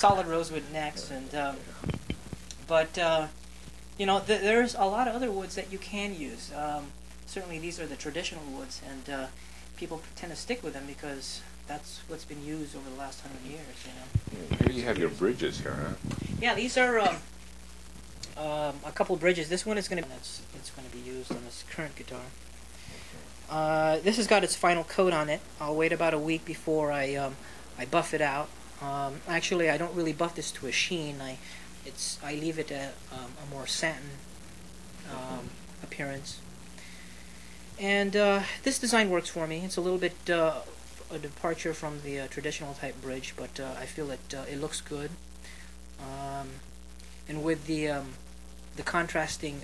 solid rosewood next, and but you know, there's a lot of other woods that you can use. Certainly, these are the traditional woods, and people tend to stick with them because that's what's been used over the last 100 years. You know. Here you have your bridges here, huh? Yeah, these are a couple bridges. This one is going to it's going to be used on this current guitar. This has got its final coat on it. I'll wait about a week before I buff it out. Actually, I don't really buff this to a sheen. I leave it a more satin appearance. And this design works for me. It's a little bit a departure from the traditional type bridge, but I feel it looks good. And with the contrasting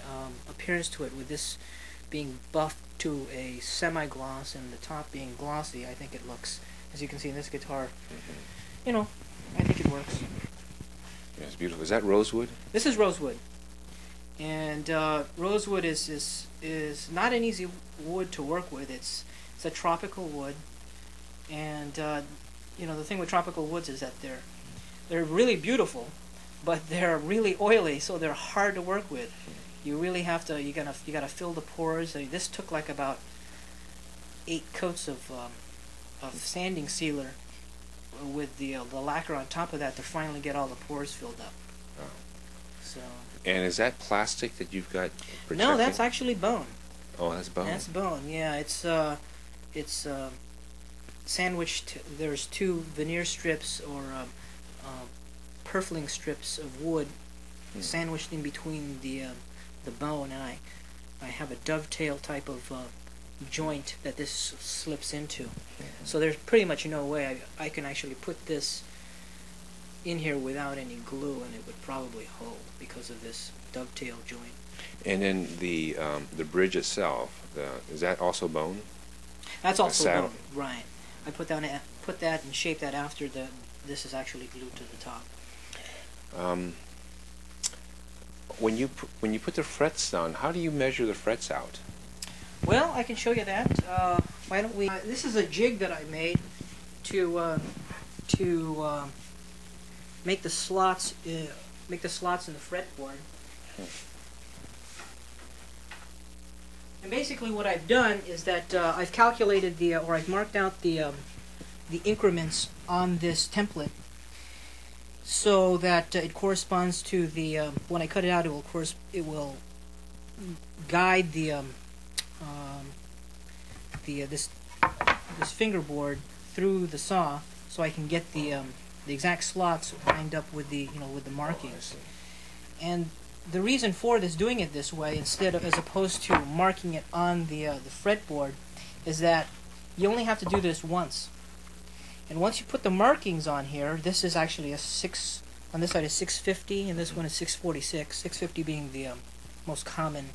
appearance to it, with this being buffed to a semi-gloss and the top being glossy, I think it looks, as you can see in this guitar, you know, I think it works. Yeah, it's beautiful. Is that rosewood? This is rosewood, and rosewood is not an easy wood to work with. It's a tropical wood, and you know, the thing with tropical woods is that they're really beautiful, but they're really oily, so they're hard to work with. You really have to you gotta fill the pores. This took like about 8 coats of sanding sealer with the lacquer on top of that to finally get all the pores filled up. Oh. So. And is that plastic that you've got protecting? No, that's actually bone. Oh, that's bone. That's bone. Yeah, it's sandwiched. There's 2 veneer strips or purfling strips of wood sandwiched in between the bone, and I have a dovetail type of joint that this slips into. So there's pretty much no way I can actually put this in here without any glue, and it would probably hold because of this dovetail joint. And then the bridge itself, is that also bone? That's also bone, right? I put that and shape that after this is actually glued to the top. When you put the frets down, how do you measure the frets out? Well, I can show you that. Why don't we? This is a jig that I made to make the slots in the fretboard. And basically, what I've done is that I've calculated or I've marked out the increments on this template, so that it corresponds to the when I cut it out, it will guide this fingerboard through the saw, so I can get the exact slots lined up with the markings. And the reason for doing it this way as opposed to marking it on the fretboard is that you only have to do this once. And once you put the markings on here, this is actually on this side is 650, and this one is 646. 650 being the most common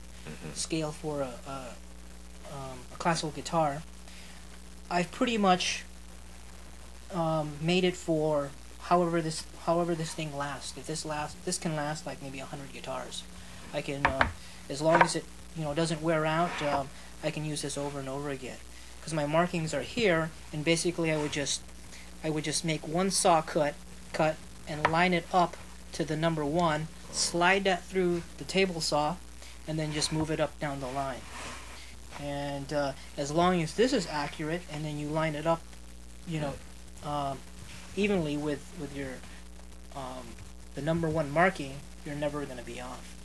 scale for a classical guitar. I've pretty much made it for however this thing lasts. If this can last like maybe 100 guitars. I can, as long as it doesn't wear out, I can use this over and over again. Because my markings are here, and basically I would just make one saw cut and line it up to the number 1, slide that through the table saw, and then just move it up down the line. And as long as this is accurate, and then you line it up, evenly with your the number 1 marking, you're never going to be off.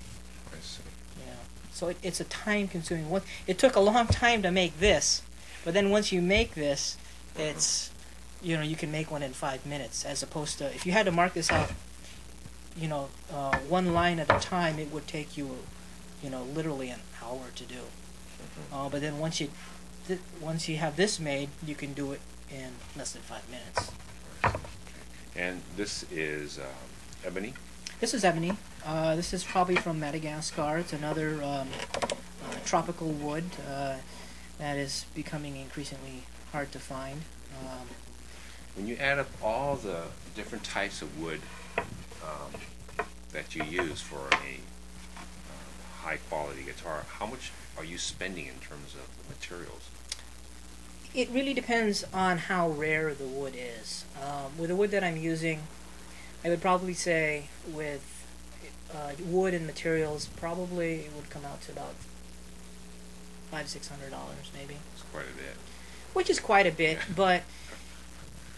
I see. Yeah. So it's a time-consuming one. It took a long time to make this, but then once you make this, it's you can make one in 5 minutes, as opposed to if you had to mark this out, one line at a time, it would take you, literally an hour to do. But then once you have this made, you can do it in less than 5 minutes. And this is ebony? This is ebony. This is probably from Madagascar. It's another tropical wood that is becoming increasingly hard to find. When you add up all the different types of wood that you use for a high-quality guitar, how much are you spending in terms of the materials? It really depends on how rare the wood is. With the wood that I'm using, I would probably say with wood and materials, probably it would come out to about $500-600 maybe, It's quite a bit. which is quite a bit. But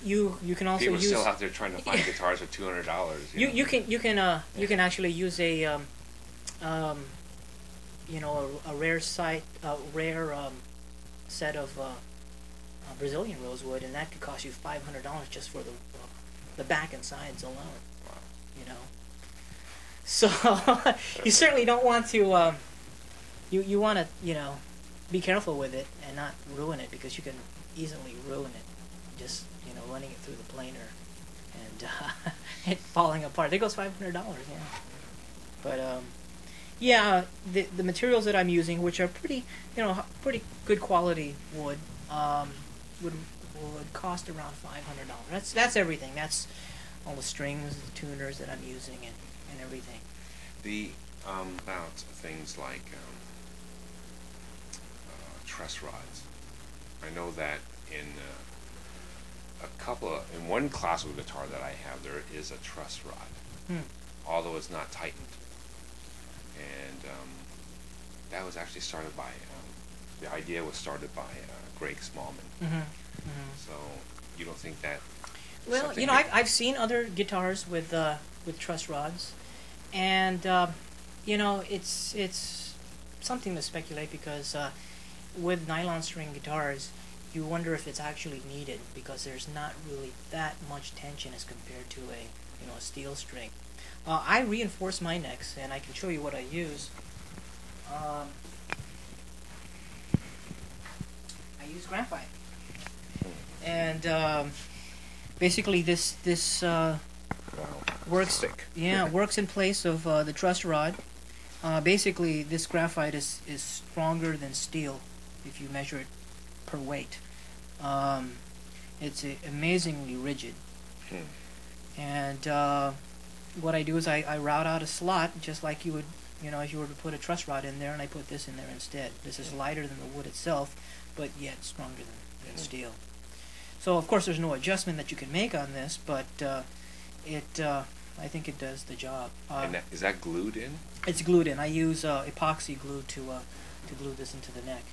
you can also People are use still out there trying to find guitars for $200. you can actually use a a rare set of Brazilian rosewood, and that could cost you $500 just for the back and sides alone. Wow. You know, so you certainly don't want to. You want to be careful with it and not ruin it, because you can easily ruin it just running it through the planer and it falling apart. There goes $500. Yeah, but yeah, the materials that I'm using, which are pretty good quality wood, would cost around $500. That's everything. That's all the strings, the tuners that I'm using, and everything. The about things like truss rods. I know that in in one classical guitar that I have, there is a truss rod, although it's not tightened. And that was actually started by, the idea was started by Greg Smallman. So you don't think that? Well, I've seen other guitars with truss rods, and it's something to speculate, because with nylon string guitars, you wonder if it's actually needed, because there's not really that much tension as compared to a steel string. I reinforce my necks, and I can show you what I use. I use graphite, and basically this works. Thick. Yeah, works in place of the truss rod. Basically, this graphite is stronger than steel if you measure it per weight. It's amazingly rigid, and what I do is I route out a slot, just like you would, if you were to put a truss rod in there, and I put this in there instead. This is lighter than the wood itself, but yet stronger than steel. So of course there's no adjustment that you can make on this, but I think it does the job. And is that glued in? It's glued in. I use epoxy glue to glue this into the neck.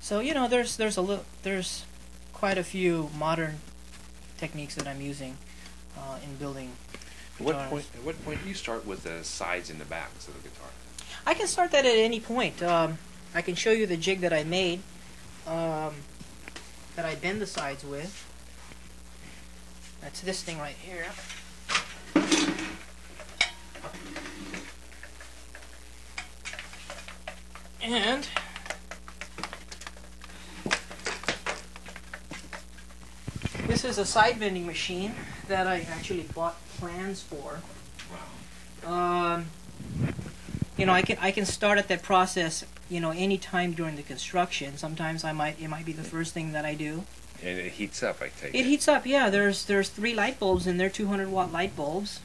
So there's quite a few modern techniques that I'm using in building guitars. At what point do you start with the sides and the backs of the guitar? I can start that at any point. I can show you the jig that I made, that I bend the sides with. That's this thing right here. And this is a side bending machine that I actually bought plans for. Wow. I can start at that process, any time during the construction. Sometimes it might be the first thing that I do. And it heats up, I take it. It heats up, yeah. There's 3 light bulbs in there, 200-watt light bulbs.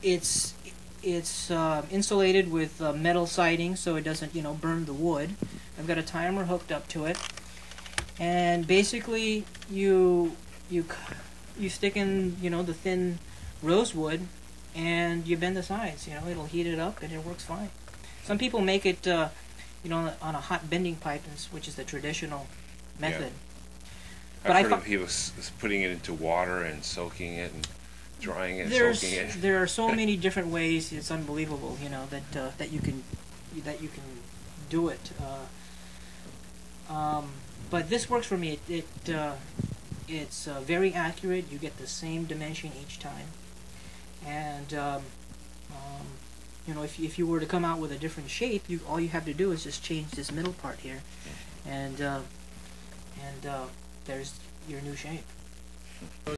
It's insulated with metal siding, so it doesn't burn the wood. I've got a timer hooked up to it, and basically you stick in the thin rosewood, and you bend the sides. It'll heat it up, and it works fine. Some people make it on a hot bending pipe, which is the traditional method. Yeah. I've heard of he was putting it into water and soaking it and drying it, and soaking it. There are so many different ways. It's unbelievable, that you can do it. But this works for me. It's very accurate. You get the same dimension each time, and if you were to come out with a different shape, all you have to do is just change this middle part here, and there's your new shape.